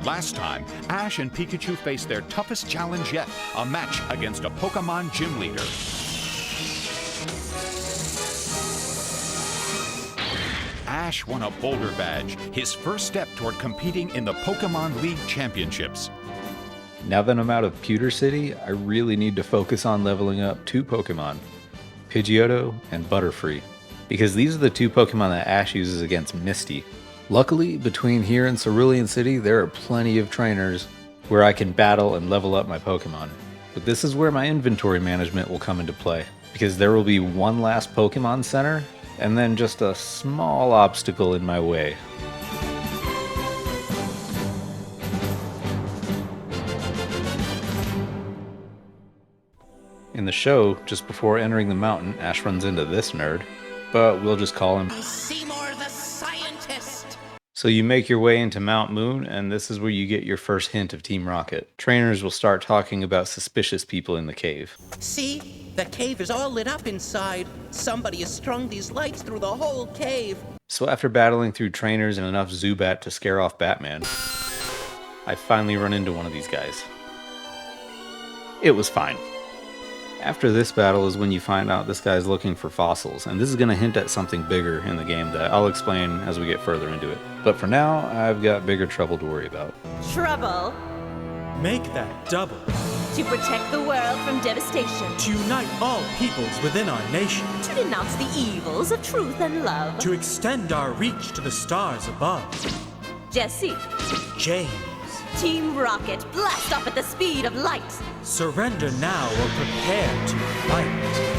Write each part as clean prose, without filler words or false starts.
Last time, Ash and Pikachu faced their toughest challenge yet, a match against a Pokémon gym leader. Ash won a Boulder Badge, his first step toward competing in the Pokémon League Championships. Now that I'm out of Pewter City, I really need to focus on leveling up 2 Pokemon, Pidgeotto and Butterfree, because these are the 2 Pokemon that Ash uses against Misty. Luckily, between here and Cerulean City, there are plenty of trainers where I can battle and level up my Pokemon. But this is where my inventory management will come into play, because there will be one last Pokemon Center, and then just a small obstacle in my way. In the show, just before entering the mountain, Ash runs into this nerd, but we'll just call him Seymour the Scientist. So you make your way into Mount Moon, and this is where you get your first hint of Team Rocket. Trainers will start talking about suspicious people in the cave. See? The cave is all lit up inside. Somebody has strung these lights through the whole cave. So after battling through trainers and enough Zubat to scare off Batman, I finally run into one of these guys. It was fine. After this battle is when you find out this guy's looking for fossils, and this is going to hint at something bigger in the game that I'll explain as we get further into it. But for now, I've got bigger trouble to worry about. Trouble? Make that double. To protect the world from devastation. To unite all peoples within our nation. To denounce the evils of truth and love. To extend our reach to the stars above. Jesse. James. Team Rocket, blast off at the speed of light. Surrender now or prepare to fight.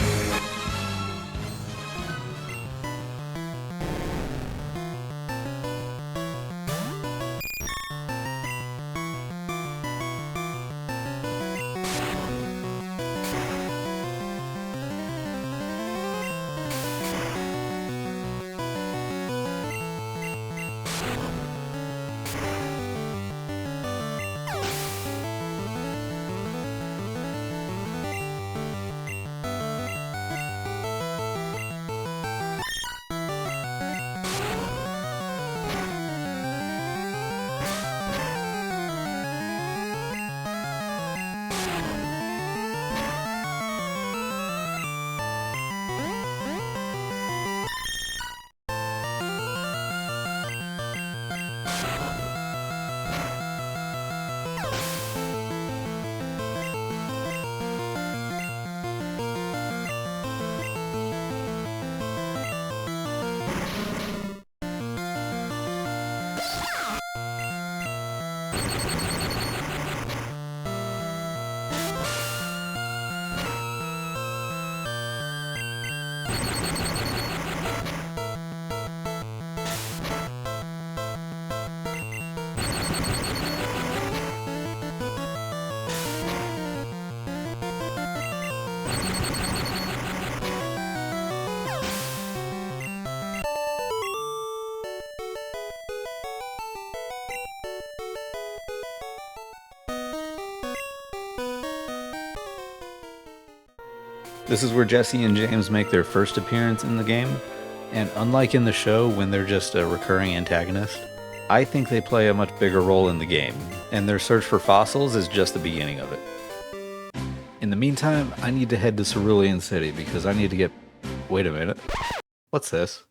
This is where Jesse and James make their first appearance in the game, and unlike in the show when they're just a recurring antagonist, I think they play a much bigger role in the game, and their search for fossils is just the beginning of it. In the meantime, I need to head to Cerulean City because I need to get... Wait a minute. What's this?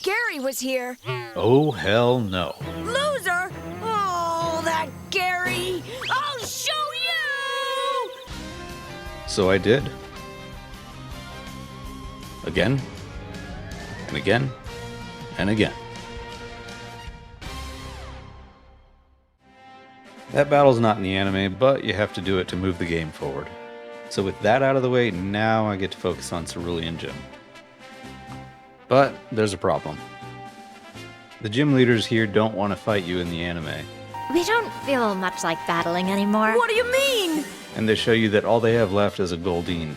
Gary was here. Oh, hell no. Loser! Oh, that Gary! I'll show you! So I did. Again, and again, and again. That battle's not in the anime, but you have to do it to move the game forward. So with that out of the way, now I get to focus on Cerulean Gym. But there's a problem. The gym leaders here don't want to fight you in the anime. We don't feel much like battling anymore. What do you mean? And they show you that all they have left is a Goldeen.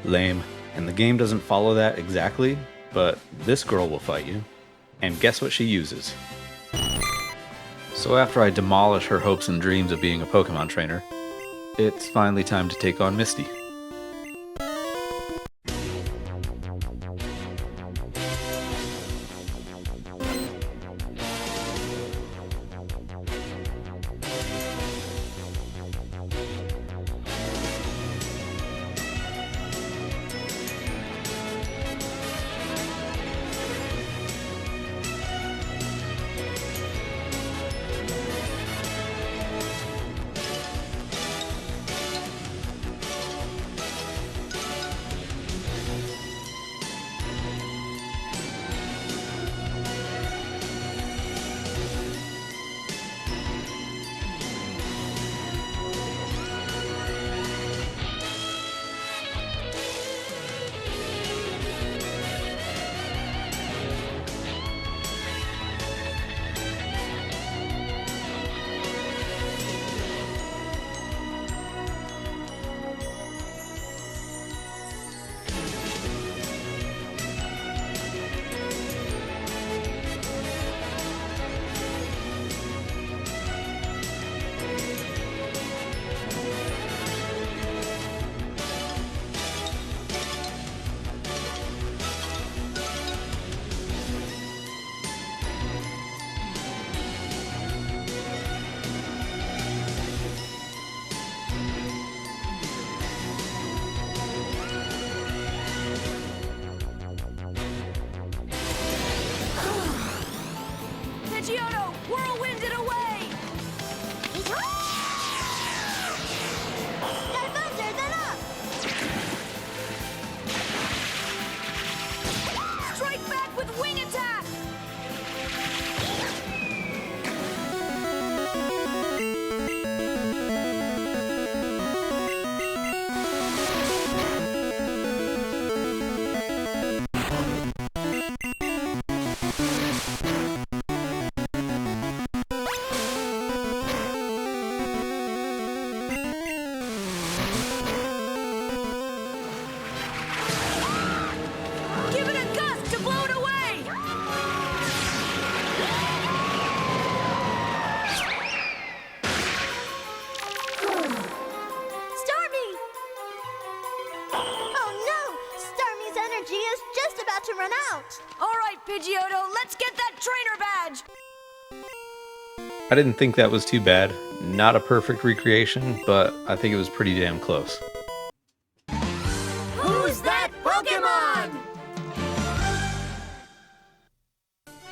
Lame. And the game doesn't follow that exactly, but this girl will fight you. And guess what she uses? So after I demolish her hopes and dreams of being a Pokemon trainer, it's finally time to take on Misty. Pidgeotto! Whirlwind it away! Diverger, then up! Strike back with wing attack! Give it a gust to blow it away! Stormy! Oh no! Stormy's energy is just about to run out! All right, Pidgeotto, let's get that trainer badge! I didn't think that was too bad. Not a perfect recreation, but I think it was pretty damn close. Who's that Pokémon?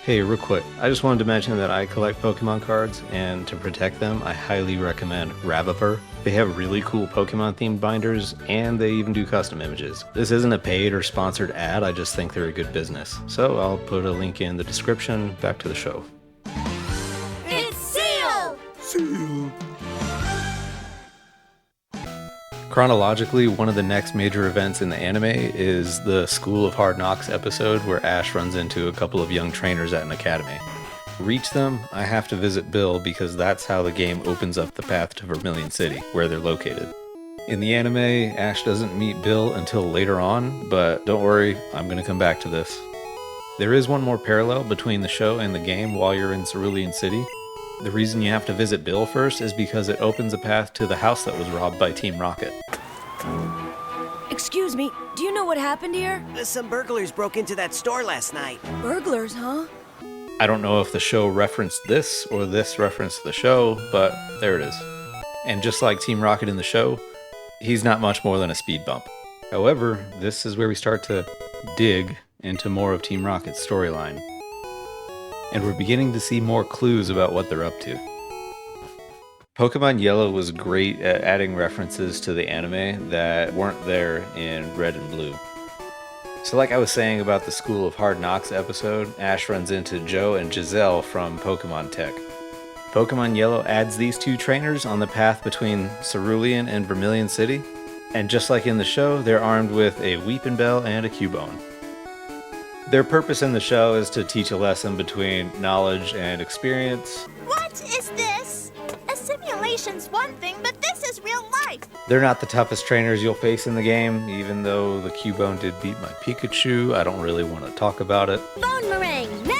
Hey, real quick, I just wanted to mention that I collect Pokemon cards, and to protect them, I highly recommend Ravipur. They have really cool Pokemon themed binders, and they even do custom images. This isn't a paid or sponsored ad, I just think they're a good business. So I'll put a link in the description. Back to the show. It's Seal! Chronologically, one of the next major events in the anime is the School of Hard Knocks episode where Ash runs into a couple of young trainers at an academy. To reach them, I have to visit Bill because that's how the game opens up the path to Vermilion City, where they're located. In the anime, Ash doesn't meet Bill until later on, but don't worry, I'm going to come back to this. There is one more parallel between the show and the game while you're in Cerulean City. The reason you have to visit Bill first is because it opens a path to the house that was robbed by Team Rocket. Excuse me, do you know what happened here? Some burglars broke into that store last night. Burglars, huh? I don't know if the show referenced this or this referenced the show, but there it is. And just like Team Rocket in the show, he's not much more than a speed bump. However, this is where we start to dig into more of Team Rocket's storyline. And we're beginning to see more clues about what they're up to. Pokémon Yellow was great at adding references to the anime that weren't there in Red and Blue. So like I was saying about the School of Hard Knocks episode, Ash runs into Joe and Giselle from Pokémon Tech. Pokémon Yellow adds these two trainers on the path between Cerulean and Vermilion City, and just like in the show, they're armed with a Weeping Bell and a Cubone. Their purpose in the show is to teach a lesson between knowledge and experience. What is this? A simulation's one thing, but this is real life! They're not the toughest trainers you'll face in the game, even though the Cubone did beat my Pikachu. I don't really want to talk about it. Bone meringue, now!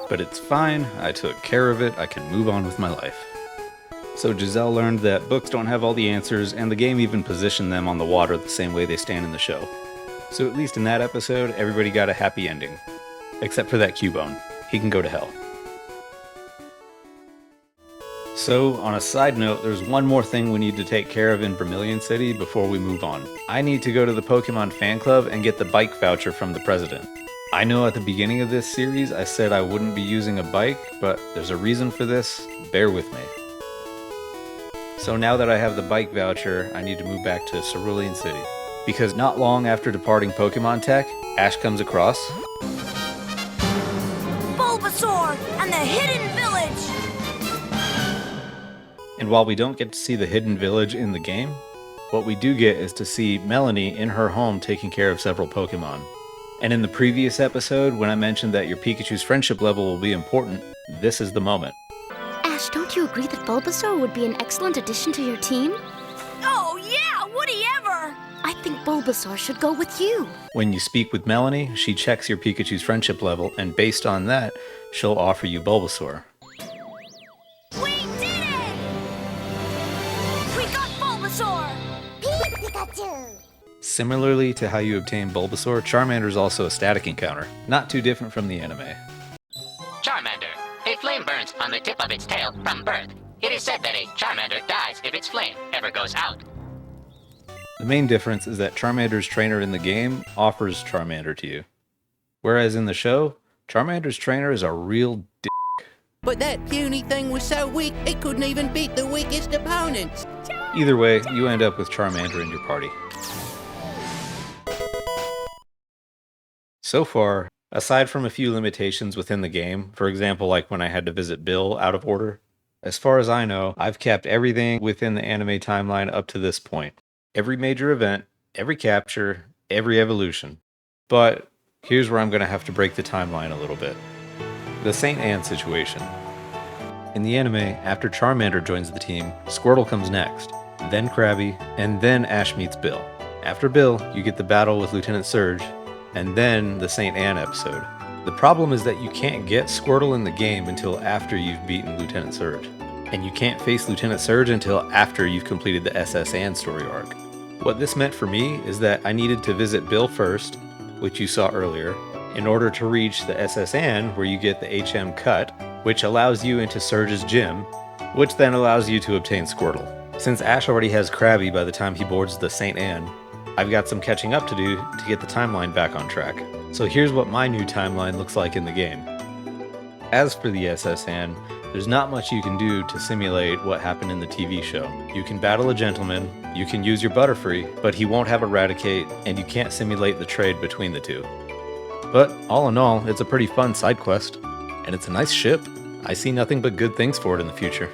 But it's fine, I took care of it, I can move on with my life. So Giselle learned that books don't have all the answers, and the game even positioned them on the water the same way they stand in the show. So at least in that episode, everybody got a happy ending. Except for that Cubone. He can go to hell. So, on a side note, there's one more thing we need to take care of in Vermilion City before we move on. I need to go to the Pokemon fan club and get the bike voucher from the president. I know at the beginning of this series I said I wouldn't be using a bike, but there's a reason for this. Bear with me. So now that I have the bike voucher, I need to move back to Cerulean City. Because not long after departing Pokemon Tech, Ash comes across Bulbasaur and the Hidden Village! And while we don't get to see the hidden village in the game, what we do get is to see Melanie in her home taking care of several Pokemon. And in the previous episode, when I mentioned that your Pikachu's friendship level will be important, this is the moment. Ash, don't you agree that Bulbasaur would be an excellent addition to your team? Oh yeah, would he ever? I think Bulbasaur should go with you. When you speak with Melanie, she checks your Pikachu's friendship level, and based on that, she'll offer you Bulbasaur. We did it! We got Bulbasaur! Pikachu! Similarly to how you obtain Bulbasaur, Charmander is also a static encounter, not too different from the anime. Charmander. A flame burns on the tip of its tail from birth. It is said that a Charmander dies if its flame ever goes out. The main difference is that Charmander's trainer in the game offers Charmander to you. Whereas in the show, Charmander's trainer is a real But that puny thing was so weak, it couldn't even beat the weakest opponents. Either way, you end up with Charmander in your party. So far, aside from a few limitations within the game, for example like when I had to visit Bill out of order, as far as I know, I've kept everything within the anime timeline up to this point. Every major event, every capture, every evolution. But here's where I'm going to have to break the timeline a little bit. The St. Anne situation. In the anime, after Charmander joins the team, Squirtle comes next, then Krabby, and then Ash meets Bill. After Bill, you get the battle with Lieutenant Surge, and then the St. Anne episode. The problem is that you can't get Squirtle in the game until after you've beaten Lieutenant Surge. And you can't face Lieutenant Surge until after you've completed the SS Anne story arc. What this meant for me is that I needed to visit Bill first, which you saw earlier, in order to reach the SS Anne where you get the HM cut, which allows you into Surge's gym, which then allows you to obtain Squirtle. Since Ash already has Krabby by the time he boards the St. Anne, I've got some catching up to do to get the timeline back on track. So here's what my new timeline looks like in the game. As for the SS Anne, there's not much you can do to simulate what happened in the TV show. You can battle a gentleman, you can use your Butterfree, but he won't have Eradicate, and you can't simulate the trade between the two. But all in all, it's a pretty fun side quest, and it's a nice ship. I see nothing but good things for it in the future.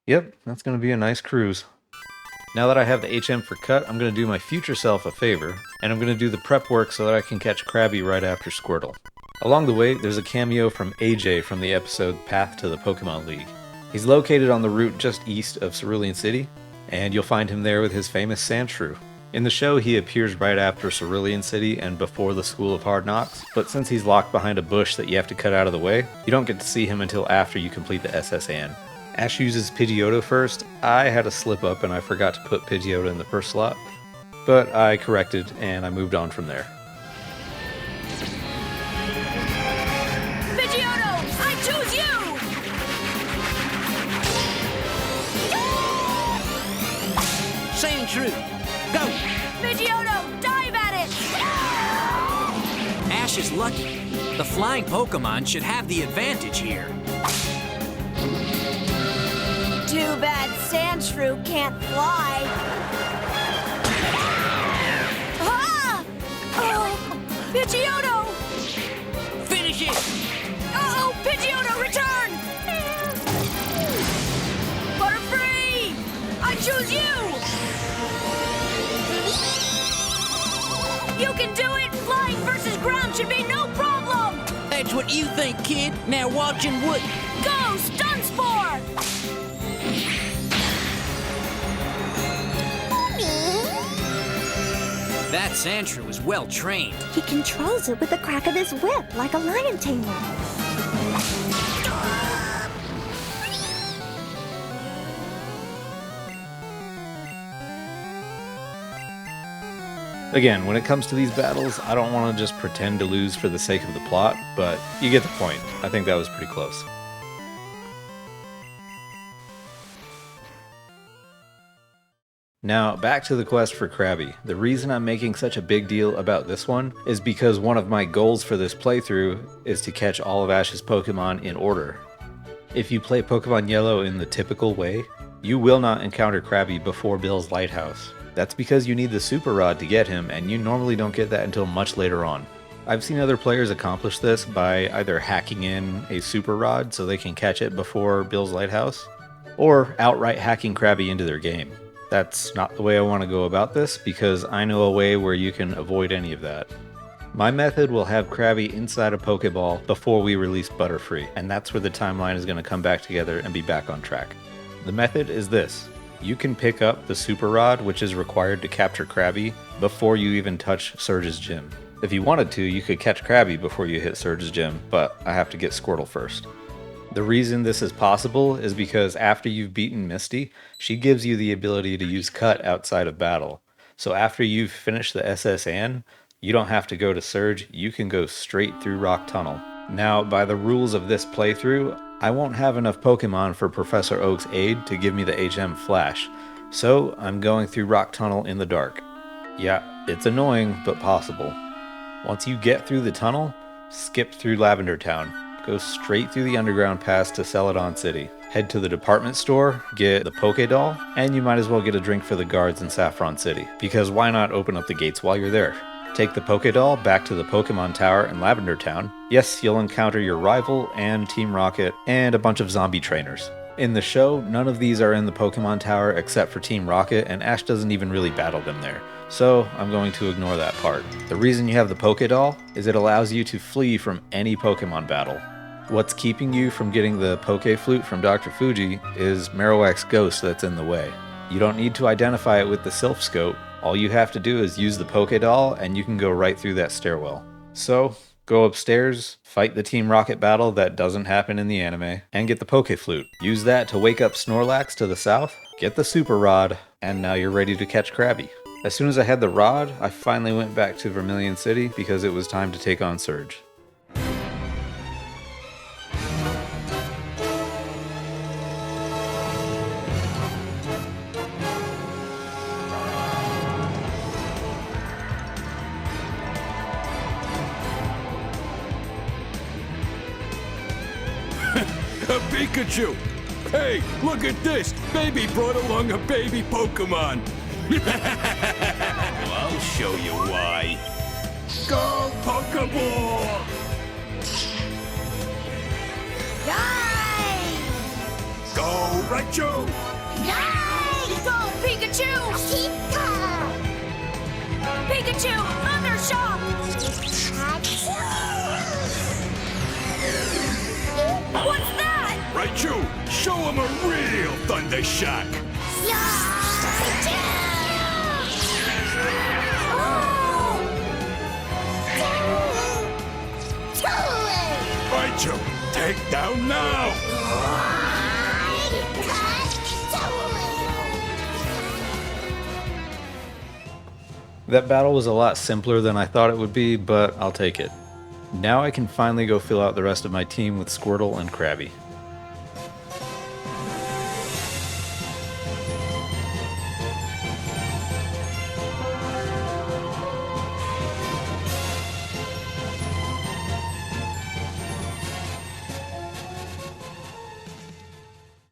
Yep, that's going to be a nice cruise. Now that I have the HM for cut, I'm going to do my future self a favor, and I'm going to do the prep work so that I can catch Krabby right after Squirtle. Along the way, there's a cameo from AJ from the episode Path to the Pokemon League. He's located on the route just east of Cerulean City, and you'll find him there with his famous Sandshrew. In the show, he appears right after Cerulean City and before the School of Hard Knocks, but since he's locked behind a bush that you have to cut out of the way, you don't get to see him until after you complete the SS Anne. Ash uses Pidgeotto first. I had a slip up and I forgot to put Pidgeotto in the first slot, but I corrected and I moved on from there. Pidgeotto, I choose you! Sandshrew, go! Pidgeotto, dive at it! Ash is lucky. The flying Pokemon should have the advantage here. Too bad Sandshrew can't fly. Ah! Oh, Pidgeotto! Finish it! Uh-oh, Pidgeotto, return! Butterfree! I choose you! You can do it! Flying versus ground should be no problem! That's what you think, kid. Now watch and what? Go, Stun Spore! That Sandshrew is well trained. He controls it with the crack of his whip, like a lion tamer. Again, when it comes to these battles, I don't want to just pretend to lose for the sake of the plot, but you get the point. I think that was pretty close. Now, back to the quest for Krabby. The reason I'm making such a big deal about this one is because one of my goals for this playthrough is to catch all of Ash's Pokemon in order. If you play Pokemon Yellow in the typical way, you will not encounter Krabby before Bill's Lighthouse. That's because you need the Super Rod to get him, and you normally don't get that until much later on. I've seen other players accomplish this by either hacking in a Super Rod so they can catch it before Bill's Lighthouse, or outright hacking Krabby into their game. That's not the way I want to go about this, because I know a way where you can avoid any of that. My method will have Krabby inside a Pokeball before we release Butterfree, and that's where the timeline is going to come back together and be back on track. The method is this. You can pick up the Super Rod, which is required to capture Krabby, before you even touch Surge's gym. If you wanted to, you could catch Krabby before you hit Surge's gym, but I have to get Squirtle first. The reason this is possible is because after you've beaten Misty, she gives you the ability to use Cut outside of battle. So after you've finished the SSN, you don't have to go to Surge, you can go straight through Rock Tunnel. Now, by the rules of this playthrough, I won't have enough Pokemon for Professor Oak's aid to give me the HM Flash, so I'm going through Rock Tunnel in the dark. Yeah, it's annoying, but possible. Once you get through the tunnel, skip through Lavender Town. Go straight through the underground pass to Celadon City. Head to the department store, get the Pokédoll, and you might as well get a drink for the guards in Saffron City, because why not open up the gates while you're there? Take the Pokédoll back to the Pokemon Tower in Lavender Town. Yes, you'll encounter your rival and Team Rocket and a bunch of zombie trainers. In the show, none of these are in the Pokemon Tower except for Team Rocket, and Ash doesn't even really battle them there. So I'm going to ignore that part. The reason you have the Pokédoll is it allows you to flee from any Pokemon battle. What's keeping you from getting the Poké Flute from Dr. Fuji is Marowak's ghost that's in the way. You don't need to identify it with the Sylph Scope. All you have to do is use the Pokédoll and you can go right through that stairwell. So, go upstairs, fight the Team Rocket battle that doesn't happen in the anime, and get the Poké Flute. Use that to wake up Snorlax to the south, get the Super Rod, and now you're ready to catch Krabby. As soon as I had the rod, I finally went back to Vermilion City because it was time to take on Surge. A Pikachu! Hey, look at this! Baby brought along a baby Pokemon! Well, I'll show you why. Go, Pokeball! Yay! Go, Raichu! Yay! Go, Pikachu! Pikachu, Thunder Shock! What's that? Raichu, show him a real Thunder Shock! Raichu, take down now! That battle was a lot simpler than I thought it would be, but I'll take it. Now I can finally go fill out the rest of my team with Squirtle and Krabby.